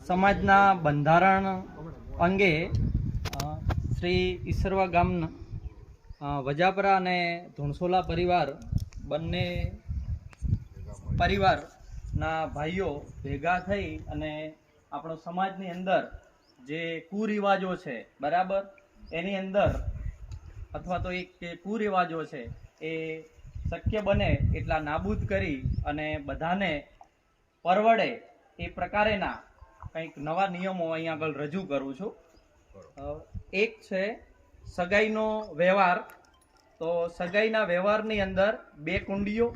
સમાજના બંધારણ અંગે શ્રી ઈસરવા ગામના વજાપરા અને ધુણસોલા પરિવાર બંને પરિવારના ભાઈઓ ભેગા થઈ અને આપણો સમાજની અંદર જે કુરિવાજો છે બરાબર, એની અંદર અથવા તો એક કુરિવાજો છે એ શક્ય બને એટલા નાબૂદ કરી અને બધાને પરવડે એ પ્રકારેના કંઈક નવા નિયમો અહીં આગળ રજૂ કરું છું. એક છે સગાઈનો વ્યવહાર. તો સગાઈના વ્યવહારની અંદર 2 કુંડીઓ,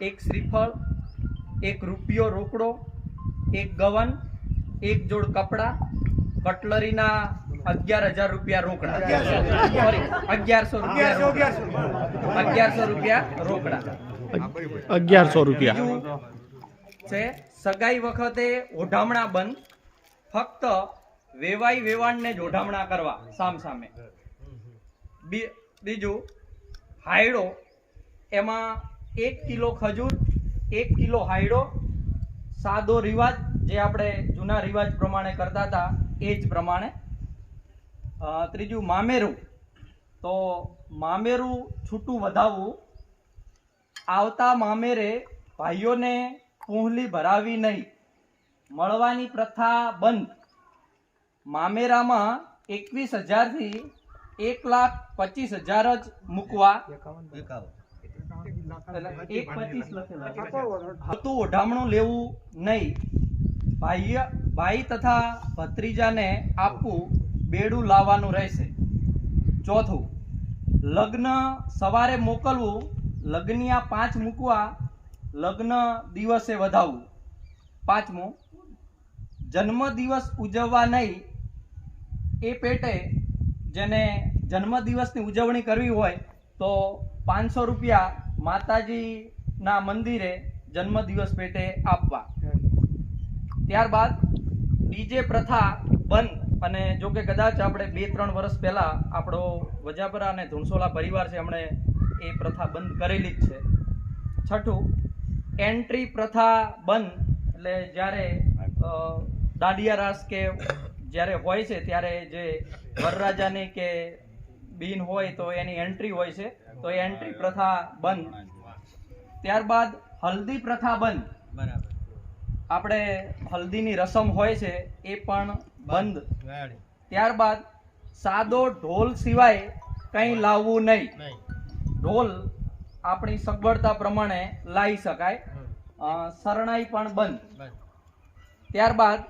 1 શ્રીફળ, 1 રૂપિયો રોકડો, 1 ગવન, 1 જોડ કપડા, કટલરીના 11,000 રૂપિયા રોકડા, સોરી 1100 રૂપિયા રોકડા, 1100 રૂપિયા છે. સગાઈ વખતે ઓઢામણા બંધ, ફક્ત વેવાઈ વેવાણને જ ઓઢામણા કરવા સામ સામે. બીજું હાયડો, એમાં 1 કિલો ખજૂર, 1 કિલો હાયડો, સાદો રિવાજ જે આપણે જૂના રિવાજ પ્રમાણે કરતા હતા એ જ પ્રમાણે. ત્રીજું મામેરું. તો મામેરું છૂટું વધાવવું. આવતા મામેરે ભાઈઓને પૂંહલી ભરાવી નહીં. મળવાની પ્રથા બંધ. મામેરામાં 21,000 થી 1,25,000 જ મૂકવા. હતું ઓઢામણું લેવું નહીં. ભાઈ તથા ભત્રીજાને આપવું, બેડું લાવવાનું રહેશે. ચોથું, લગ્ન સવારે મોકલવું, લગ્નિયા 5 મૂકવા, લગ્ન દિવસે વધાવવું. 5મું, જન્મ દિવસ ઉજવવા નહીં. એ પેટે જેને જન્મ દિવસની ઉજવણી કરવી હોય તો 500 રૂપિયા માતાજીના મંદિરે જન્મ દિવસ પેટે આપવા. ત્યારબાદ ડીજે પ્રથા બંધ. અને જો કે કદાચ આપણે 2-3 વર્ષ પહેલા આપણો વજાપરા અને ધુણસોલા પરિવાર છે, એમણે એ પ્રથા બંધ કરેલી જ છે. છઠ્ઠું, એન્ટ્રી પ્રથા બંધ. એટલે જ્યારે દાંડિયા રાસ કે જ્યારે હોય છે ત્યારે જે વરરાજાની કે બીન હોય તો એની એન્ટ્રી હોય છે, તો એ એન્ટ્રી પ્રથા બંધ. ત્યારબાદ હલ્દી પ્રથા બંધ. બરાબર, આપણે હલ્દીની રસમ હોય છે એ પણ બંધ. ત્યારબાદ સાદો ઢોલ સિવાય કંઈ લાવવું નહીં. ઢોલ આપણી સગવડતા પ્રમાણે લાવી શકાય. શરણાઈ પણ બંધ. ત્યારબાદ